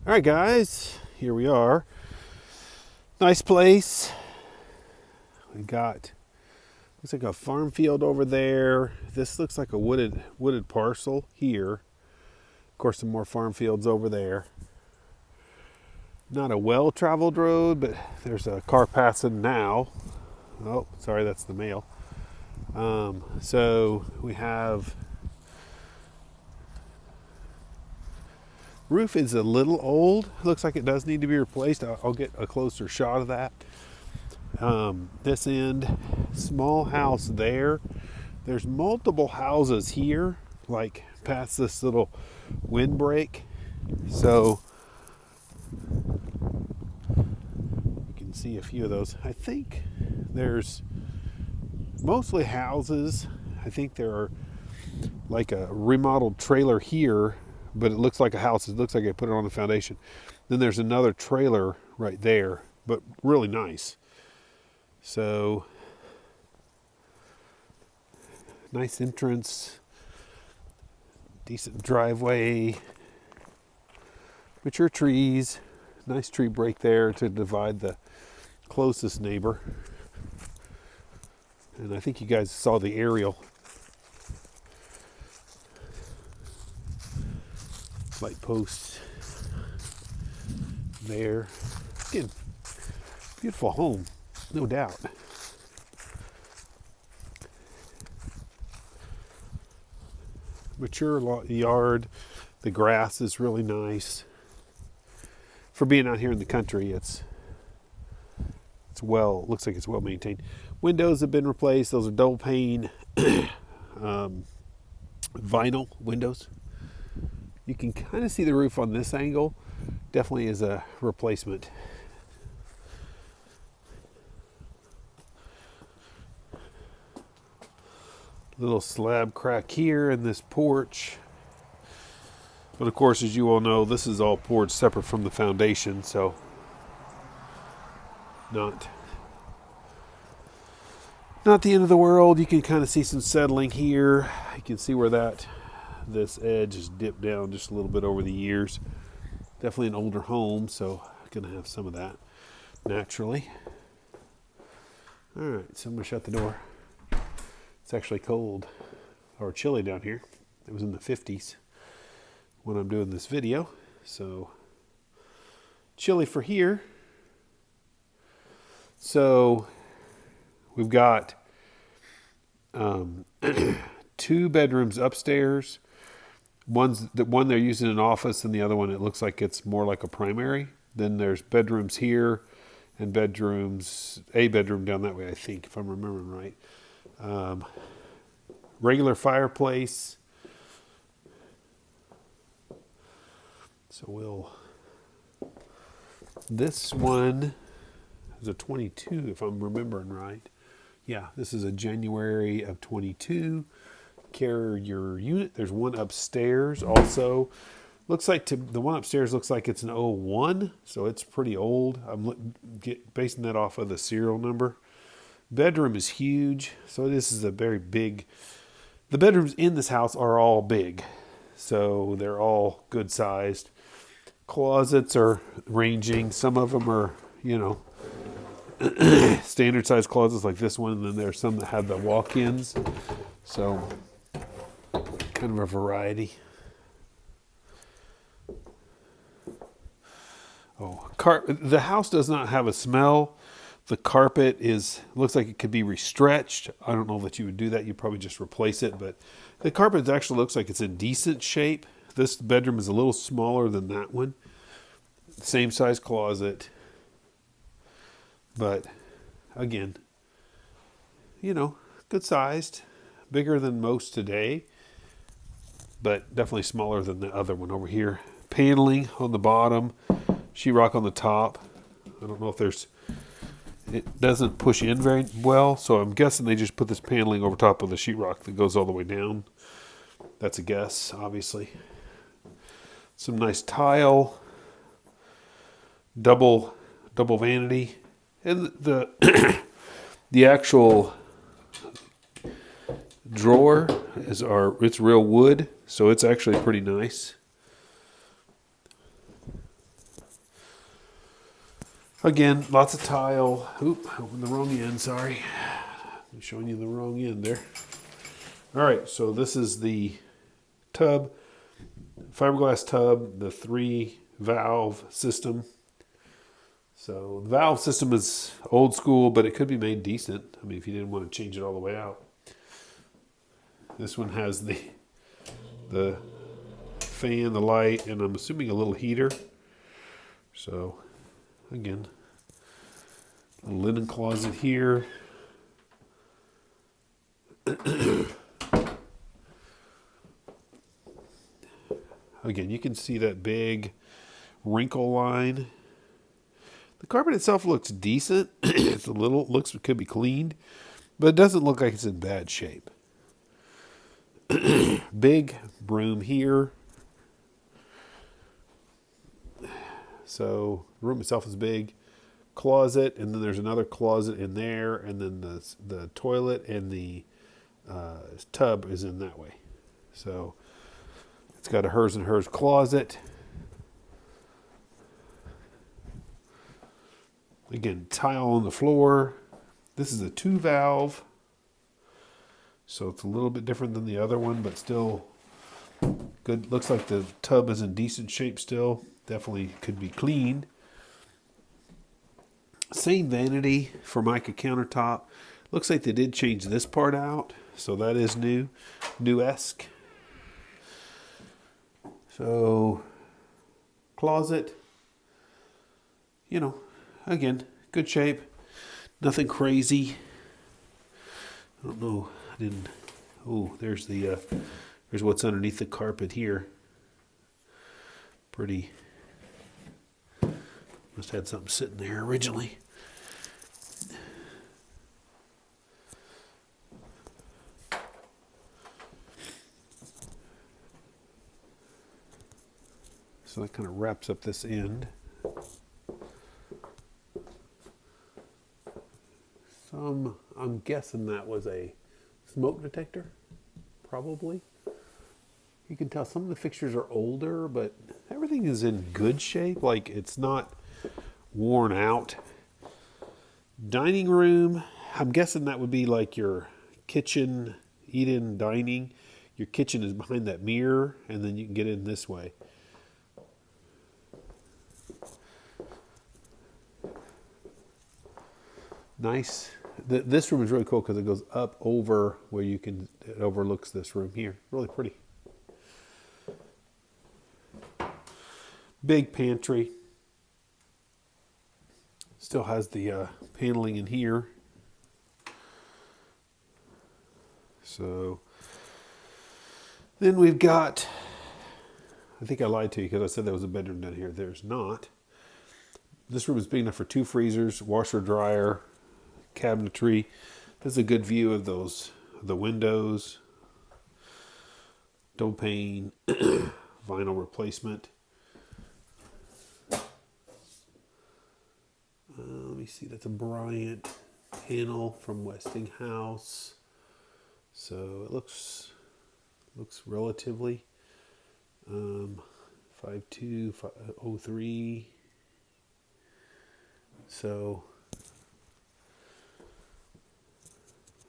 All right, guys, here we are. Nice place. We got, looks like a farm field over there. This looks like a wooded parcel here. Of course, some more farm fields over there. Not a well-traveled road, but there's a car passing now. Oh, sorry, that's the mail. So we have, roof is a little old. Looks like it does need to be replaced. I'll get a closer shot of that. This end, small house there. There's multiple houses here, like past this little windbreak. So you can see a few of those. I think there's mostly houses. I think there are like a remodeled trailer here, but it looks like a house. It looks like they put it on the foundation. Then there's another trailer right there, but really nice. So, nice entrance, decent driveway, mature trees, nice tree break there to divide the closest neighbor. And I think you guys saw the aerial. Light posts there. Again, beautiful home, no doubt. Mature yard. The grass is really nice. For being out here in the country, it's well, looks like it's well maintained. Windows have been replaced. Those are double pane vinyl windows. You can kind of see the roof on this angle. Definitely is a replacement. Little slab crack here in this porch. But of course, as you all know, this is all poured separate from the foundation, so not the end of the world. You can kind of see some settling here. You can see where this edge has dipped down just a little bit over the years. Definitely an older home, so I'm gonna have some of that naturally. All right, so I'm gonna shut the door. It's actually cold or chilly down here. It was in the 50s when I'm doing this video, so chilly for here. So we've got 2 bedrooms upstairs. One they're using an office, and the other one it looks like it's more like a primary. Then there's bedrooms here, and a bedroom down that way, I think, if I'm remembering right. Regular fireplace. So this one is a 22, if I'm remembering right. Yeah, this is a January of 22 carrier unit. There's one upstairs also. Looks like the one upstairs looks like it's an 01, so it's pretty old. I'm basing that off of the serial number. Bedroom is huge, so this is a very big. The bedrooms in this house are all big, so they're all good sized. Closets are ranging. Some of them are, standard size closets like this one, and then there's some that have the walk-ins. So, kind of a variety. The house does not have a smell. The carpet looks like it could be restretched. I don't know that you would do that. You'd probably just replace it, but the carpet actually looks like it's in decent shape. This bedroom is a little smaller than that one. Same size closet. But again, good sized. Bigger than most today, but definitely smaller than the other one over here. Paneling on the bottom, sheetrock on the top. I don't know if it doesn't push in very well, so I'm guessing they just put this paneling over top of the sheetrock that goes all the way down. That's a guess, obviously. Some nice tile, double vanity, and the the actual drawer it's real wood, so it's actually pretty nice. Again, lots of tile. Oop, opened the wrong end, sorry. I'm showing you the wrong end there. All right, so this is the tub, fiberglass tub, the 3-valve system. So the valve system is old school, but it could be made decent. I mean, if you didn't want to change it all the way out. This one has the fan, the light, and I'm assuming a little heater. So again, a linen closet here. Again, you can see that big wrinkle line. The carpet itself looks decent. It's a little, it could be cleaned, but it doesn't look like it's in bad shape. Big room here. So the room itself is big. Closet, and then there's another closet in there, and then the toilet and the tub is in that way. So it's got a hers and hers closet. Again, tile on the floor. This is a 2-valve. So it's a little bit different than the other one, but still good. Looks like the tub is in decent shape still. Definitely could be cleaned. Same vanity, Formica countertop. Looks like they did change this part out. So that is new-esque. So, closet. You know, again, good shape. Nothing crazy. I don't know. I didn't. Oh, there's there's what's underneath the carpet here. Pretty. Must have had something sitting there originally. So that kind of wraps up this end. I'm guessing that was a smoke detector, probably. You can tell some of the fixtures are older, but everything is in good shape. Like, it's not worn out. Dining room, I'm guessing that would be like your kitchen, eat-in dining. Your kitchen is behind that mirror, and then you can get in this way. Nice. This room is really cool because it goes up over where it overlooks this room here. Really pretty. Big pantry. Still has the paneling in here. So then we've got, I think I lied to you because I said there was a bedroom down here. There's not. This room is big enough for 2 freezers, washer, dryer, cabinetry. This is a good view of the windows, dome pane, vinyl replacement. Let me see, that's a Bryant panel from Westinghouse. So it looks relatively 5203. So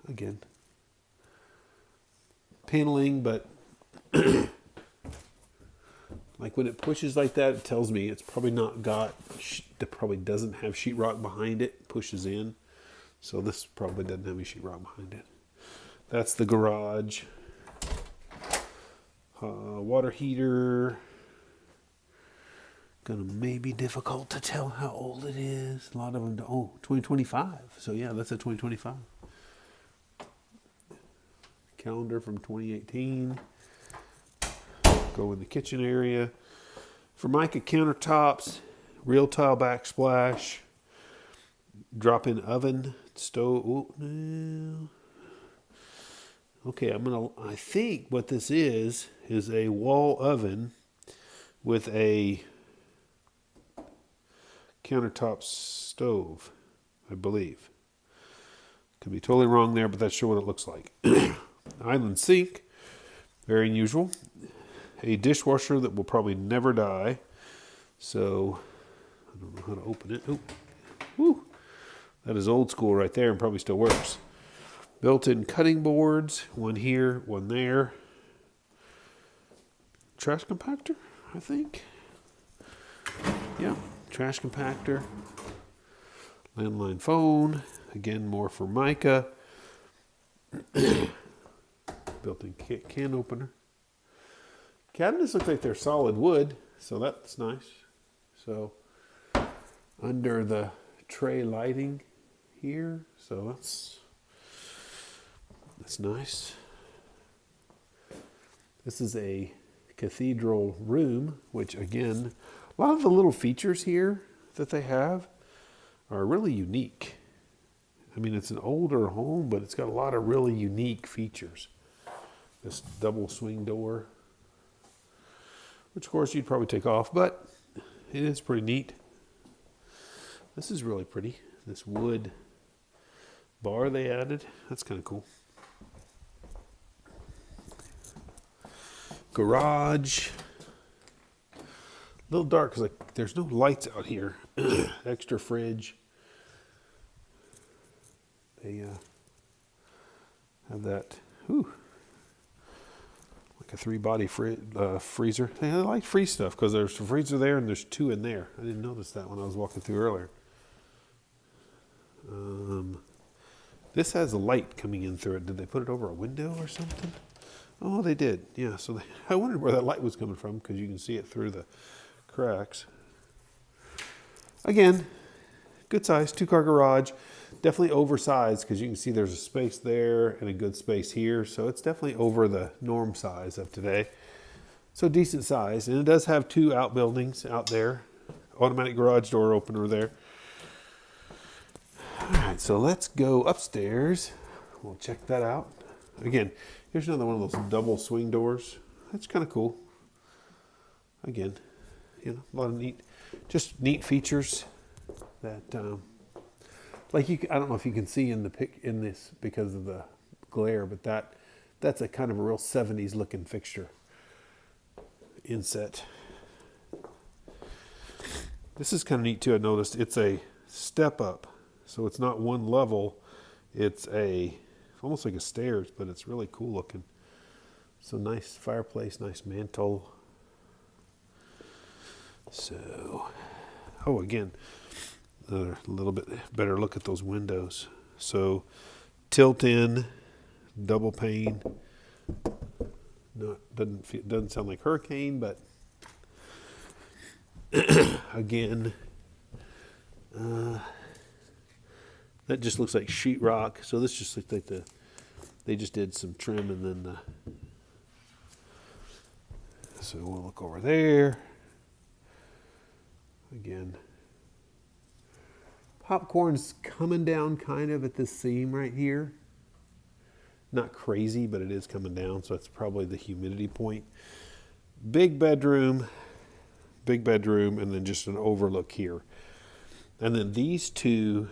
again, paneling, but like when it pushes like that, it tells me it's probably not got, it probably doesn't have sheetrock behind it, pushes in. So this probably doesn't have any sheetrock behind it. That's the garage. Water heater. Gonna maybe difficult to tell how old it is. A lot of them, 2025. So yeah, that's a 2025. Calendar from 2018. Go in the kitchen area. Formica countertops, real tile backsplash, drop-in oven, stove. Ooh, no. Okay, I think what this is a wall oven with a countertop stove, I believe. Could be totally wrong there, but that's sure what it looks like. Island sink, very unusual. A dishwasher that will probably never die. So, I don't know how to open it. Oh, Whew, that is old school right there and probably still works. Built-in cutting boards, one here, one there. Trash compactor, I think. Yeah, trash compactor. Landline phone, again, more Formica. Built-in can opener. Cabinets look like they're solid wood, so that's nice. So under the tray lighting here, so that's nice. This is a cathedral room, which again, a lot of the little features here that they have are really unique. I mean, it's an older home, but it's got a lot of really unique features. This double swing door, which of course you'd probably take off, but it is pretty neat. This is really pretty. This wood bar they added, that's kind of cool. Garage. A little dark because there's no lights out here. Extra fridge. They have that, like a 3-body freezer. They like free stuff because there's a freezer there and there's 2 in there. I didn't notice that when I was walking through earlier. This has a light coming in through it. Did they put it over a window or something? Oh, they did. Yeah, so I wondered where that light was coming from because you can see it through the cracks. Again, good size, 2-car garage. Definitely oversized because you can see there's a space there and a good space here. So it's definitely over the norm size of today. So decent size. And it does have 2 outbuildings out there. Automatic garage door opener there. All right, so let's go upstairs. We'll check that out. Again, here's another one of those double swing doors. That's kind of cool. Again, a lot of neat features that, I don't know if you can see in this because of the glare, but that's a kind of a real 70s looking fixture inset. This is kind of neat too. I noticed it's a step up, so it's not one level. It's almost like a stairs, but it's really cool looking. So nice fireplace, nice mantle. So, again, a little bit better look at those windows. So, tilt in, double pane. Doesn't sound like hurricane, but again, that just looks like sheetrock. So this just looks like they just did some trim and then. So we'll look over there. Again, popcorn's coming down kind of at this seam right here. Not crazy, but it is coming down, so that's probably the humidity point. Big bedroom, and then just an overlook here. And then these 2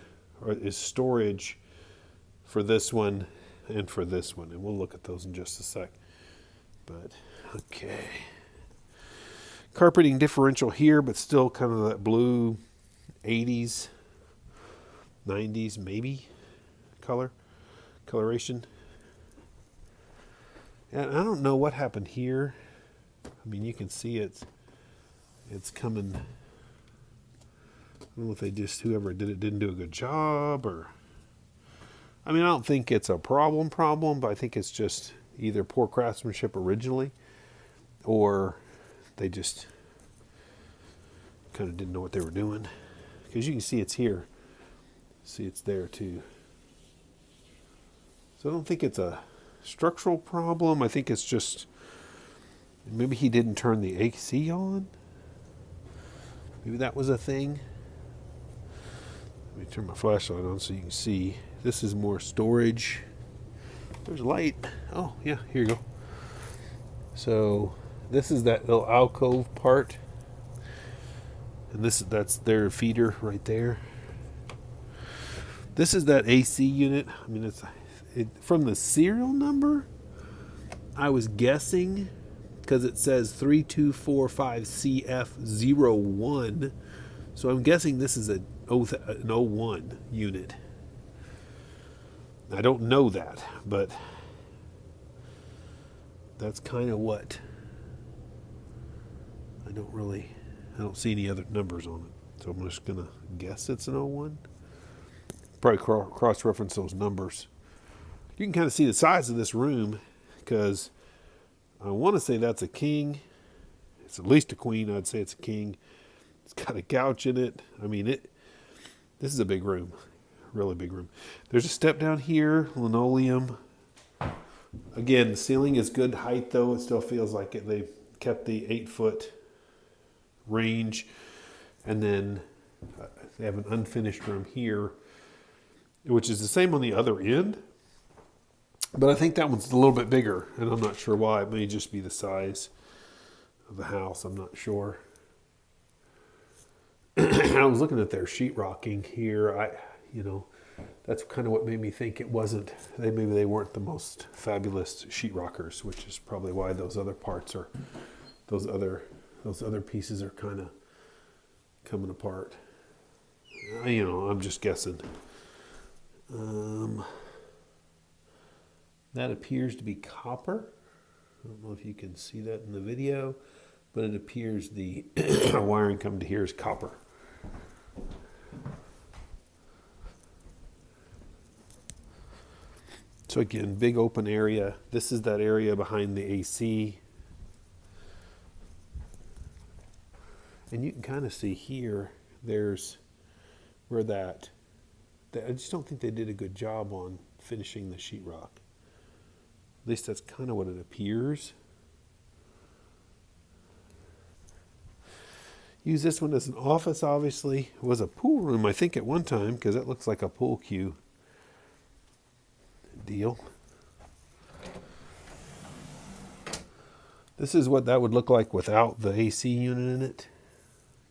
is storage for this one and for this one. And we'll look at those in just a sec. But, okay. Carpeting differential here, but still kind of that blue 80s, 90s maybe coloration. And I don't know what happened here. I mean, you can see it's coming. I don't know if whoever did it didn't do a good job or. I mean, I don't think it's a problem, but I think it's just either poor craftsmanship originally or they just kind of didn't know what they were doing. Because you can see it's here. See, it's there too. So I don't think it's a structural problem. I think it's just maybe he didn't turn the AC on. Maybe that was a thing. Let me turn my flashlight on so you can see. This is more storage. There's light. Oh, yeah, here you go. So this is that little alcove part. And that's their feeder right there. This is that AC unit. I mean, from the serial number, I was guessing because it says 3245CF01. So I'm guessing this is an 01 unit. I don't know that, but that's kind of what. I don't see any other numbers on it. So I'm just going to guess it's an 01. Probably cross-reference those numbers. You can kind of see the size of this room because I want to say that's a king. It's at least a queen. I'd say it's a king. It's got a couch in it. I mean, this is a big room. Really big room. There's a step down here, linoleum. Again, the ceiling is good height, though. It still feels like they kept the 8-foot range. And then they have an unfinished room here, which is the same on the other end. But I think that one's a little bit bigger, and I'm not sure why. It may just be the size of the house. I'm not sure. I was looking at their sheetrocking here. That's kind of what made me think it wasn't. Maybe they weren't the most fabulous sheetrockers, which is probably why those other parts are, those other pieces are kind of coming apart. I'm just guessing. That appears to be copper. I don't know if you can see that in the video, but it appears the wiring coming to here is copper. So again, big open area. This is that area behind the AC. And you can kind of see here, there's where I just don't think they did a good job on finishing the sheetrock. At least that's kind of what it appears. Use this one as an office, obviously. It was a pool room, I think, at one time, because it looks like a pool cue deal. This is what that would look like without the AC unit in it.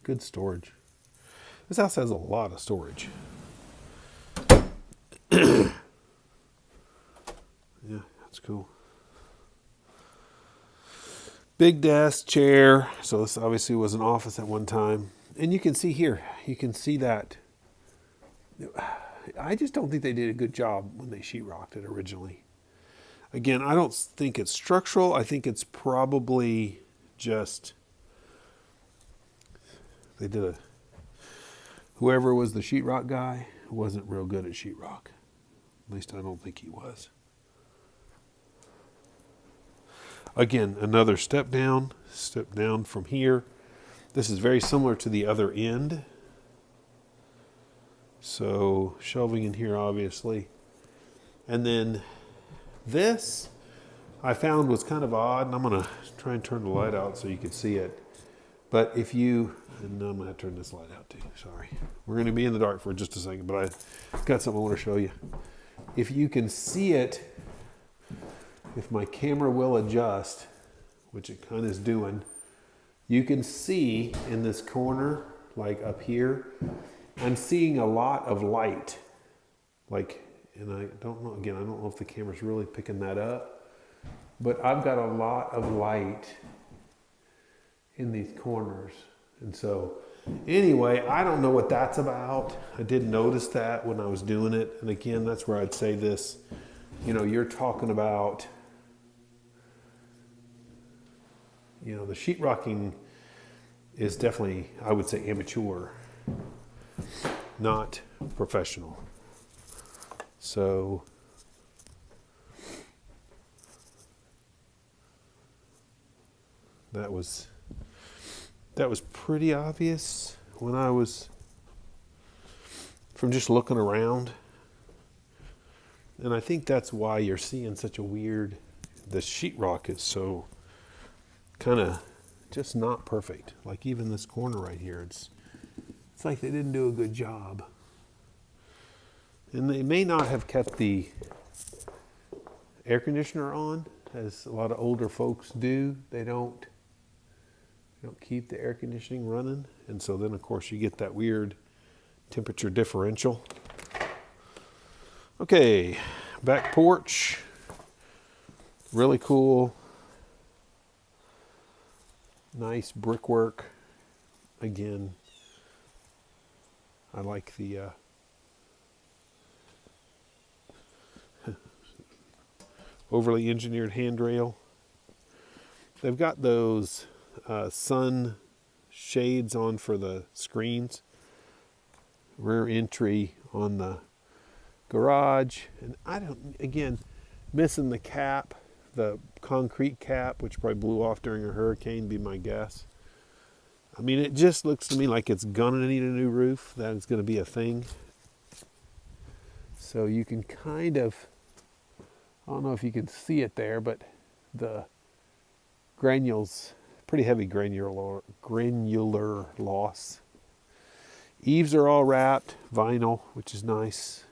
Good storage. This house has a lot of storage. Yeah, that's cool. Big desk, chair. So this obviously was an office at one time. And you can see here, you can see that. I just don't think they did a good job when they sheetrocked it originally. Again, I don't think it's structural. I think it's probably just, whoever was the sheetrock guy wasn't real good at sheetrock. At least I don't think he was. Again, another step down from here. This is very similar to the other end. So shelving in here, obviously. And then this I found was kind of odd, and I'm going to try and turn the light out so you can see it. But and I'm going to turn this light out too, sorry. We're going to be in the dark for just a second, but I've got something I want to show you. If you can see it, if my camera will adjust, which it kind of is doing, you can see in this corner, like up here, I'm seeing a lot of light. And I don't know if the camera's really picking that up, but I've got a lot of light in these corners. And so anyway, I don't know what that's about. I did notice that when I was doing it. And again, that's where I'd say this, you're talking about, the sheetrocking is definitely, I would say, amateur, not professional. So that was pretty obvious when I was, from just looking around. And I think that's why you're seeing such a weird, the sheetrock is so kind of just not perfect. Like even this corner right here, it's like they didn't do a good job. And they may not have kept the air conditioner on, as a lot of older folks do. They don't keep the air conditioning running. And so then, of course, you get that weird temperature differential. Okay, back porch. Really cool. Nice brickwork. Again, I like the overly engineered handrail. They've got those sun shades on for the screens. Rear entry on the garage. And I don't, again, missing the cap, the concrete cap, which probably blew off during a hurricane, be my guess. I mean, it just looks to me like it's gonna need a new roof. That is gonna be a thing. So you can kind of, I don't know if you can see it there, but the granules, pretty heavy granular loss. Eaves are all wrapped, vinyl, which is nice.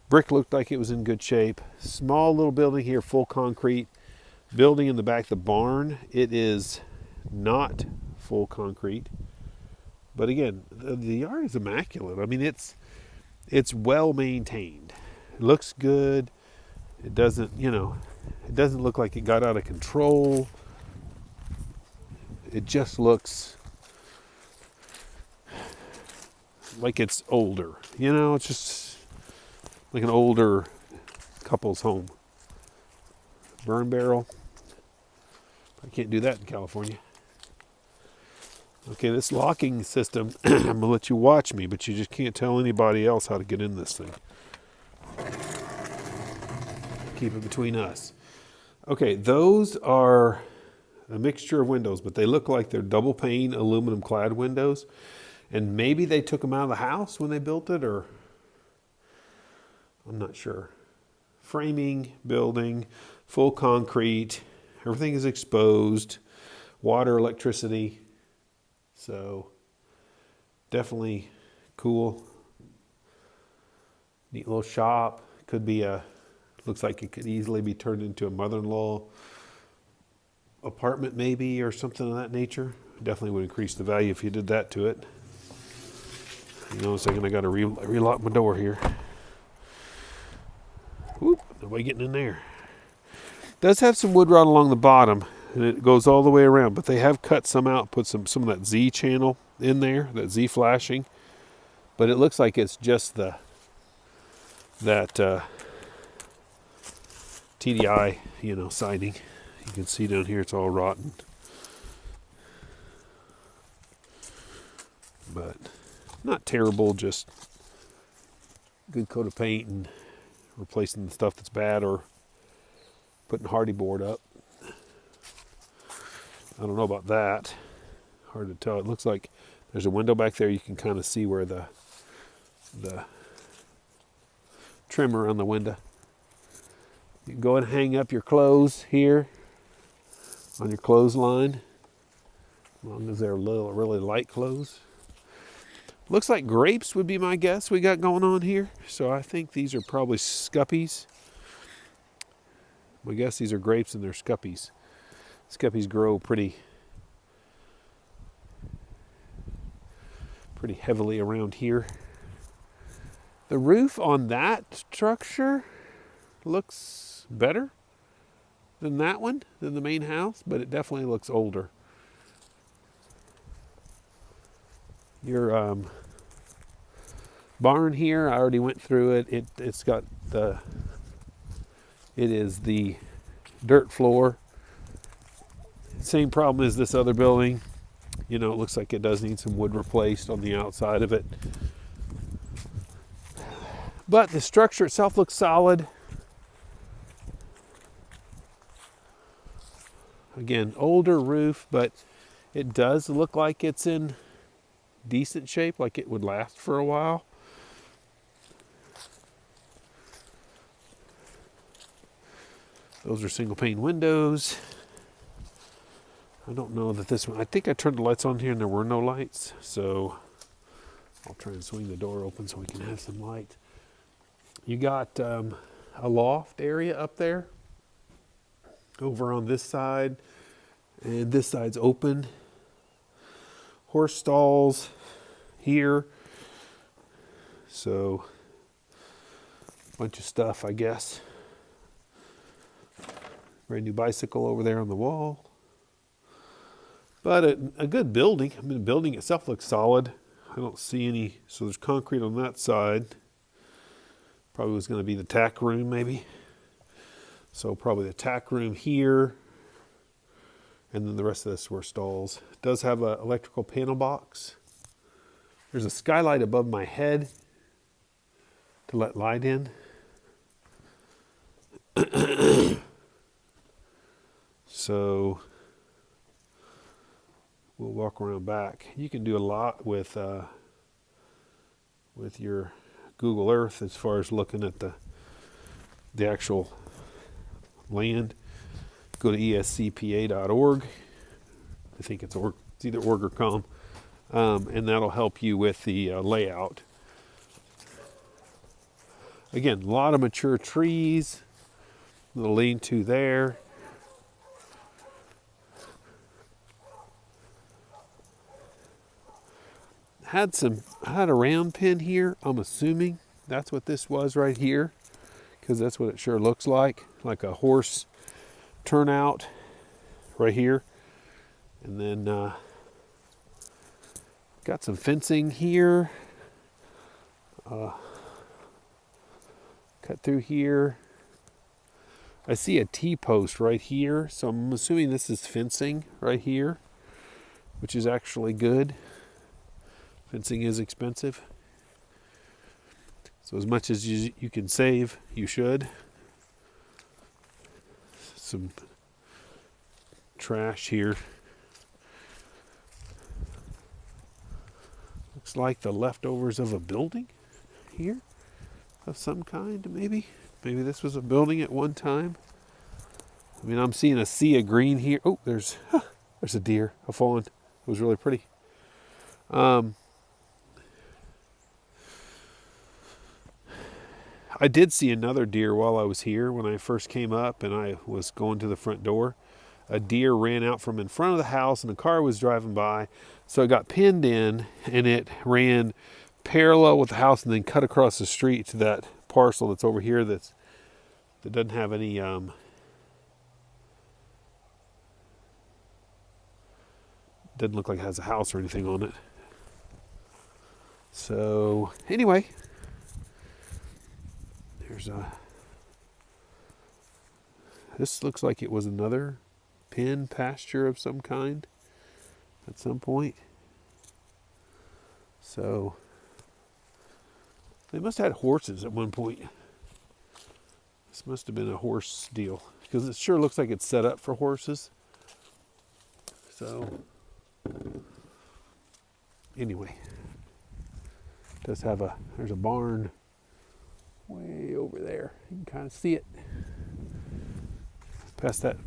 Brick looked like it was in good shape. Small little building here, full concrete. Building in the back, the barn, it is not full concrete. But again, the yard is immaculate. I mean, it's well maintained. It looks good. It doesn't, it doesn't look like it got out of control. It just looks like it's older. It's just like an older couple's home. Burn barrel. I can't do that in California. Okay, this locking system, I'm going to let you watch me, but you just can't tell anybody else how to get in this thing. Keep it between us. Okay, those are a mixture of windows, but they look like they're double pane aluminum clad windows. And maybe they took them out of the house when they built it, or I'm not sure. Framing, building, full concrete, everything is exposed, water, electricity. So definitely cool. Neat little shop. Could be looks like it could easily be turned into a mother-in-law apartment maybe, or something of that nature. Definitely would increase the value if you did that to it. Hang on a second, I got to relock my door here. Whoop, nobody getting in there. It does have some wood rot along the bottom, and it goes all the way around, but they have cut some out, put some of that Z channel in there, that Z flashing. But it looks like it's just that TDI, siding. You can see down here it's all rotten. But not terrible, just good coat of paint and replacing the stuff that's bad, or putting hardy board up. I don't know about that. Hard to tell. It looks like there's a window back there. You can kind of see where the trim around the window. You can go and hang up your clothes here on your clothesline, as long as they're really light clothes. Looks like grapes would be my guess we got going on here. So I think these are probably scuppies. My guess these are grapes and they're scuppies. Scuppies grow pretty heavily around here. The roof on that structure looks better than that one, than the main house, but it definitely looks older. Your barn here, I already went through it. It's got it is the dirt floor. Same problem as this other building. It looks like it does need some wood replaced on the outside of it. But the structure itself looks solid. Again, older roof, but it does look like it's in decent shape, like it would last for a while. Those are single pane windows. I don't know that this one, I think I turned the lights on here and there were no lights, so I'll try and swing the door open so we can have some light. You got a loft area up there over on this side, and this side's open. Horse stalls here, so a bunch of stuff, I guess. Brand new bicycle over there on the wall. But a good building. I mean, the building itself looks solid. I don't see any. So there's concrete on that side. Probably was going to be the tack room maybe. So probably the tack room here. And then the rest of this were stalls. It does have an electrical panel box. There's a skylight above my head to let light in. So we'll walk around back. You can do a lot with your Google Earth as far as looking at the actual land. Go to escpa.org. I think it's either org or com, and that'll help you with the layout. Again, a lot of mature trees. Little lean-to there. Had a round pen here. I'm assuming that's what this was right here, because that's what it sure looks like a horse turnout right here. And then got some fencing here. Cut through here. I see a T-post right here, so I'm assuming this is fencing right here, which is actually good. Fencing is expensive. So as much as you can save, you should. Some trash here. Looks like the leftovers of a building here of some kind, maybe. Maybe this was a building at one time. I mean, I'm seeing a sea of green here. Oh, there's a deer, a fawn. It was really pretty. I did see another deer while I was here when I first came up and I was going to the front door. A deer ran out from in front of the house and a car was driving by. So it got pinned in and it ran parallel with the house and then cut across the street to that parcel that's over here that doesn't have any doesn't look like it has a house or anything on it. So anyway, this looks like it was another pen pasture of some kind at some point. So they must have had horses at one point. This must have been a horse deal because it sure looks like it's set up for horses. So anyway, it does have there's a barn way over there. You can kind of see it past that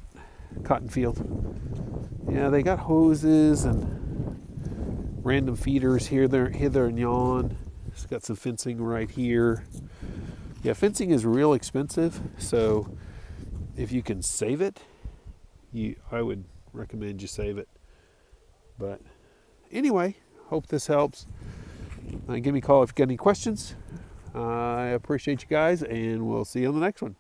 cotton field. Yeah, they got hoses and random feeders here, there, hither and yon. It's got some fencing right here. Yeah, fencing is real expensive, so if you can save it, I would recommend you save it. But anyway, hope this helps. Give me a call if you got any questions. I appreciate you guys, and we'll see you on the next one.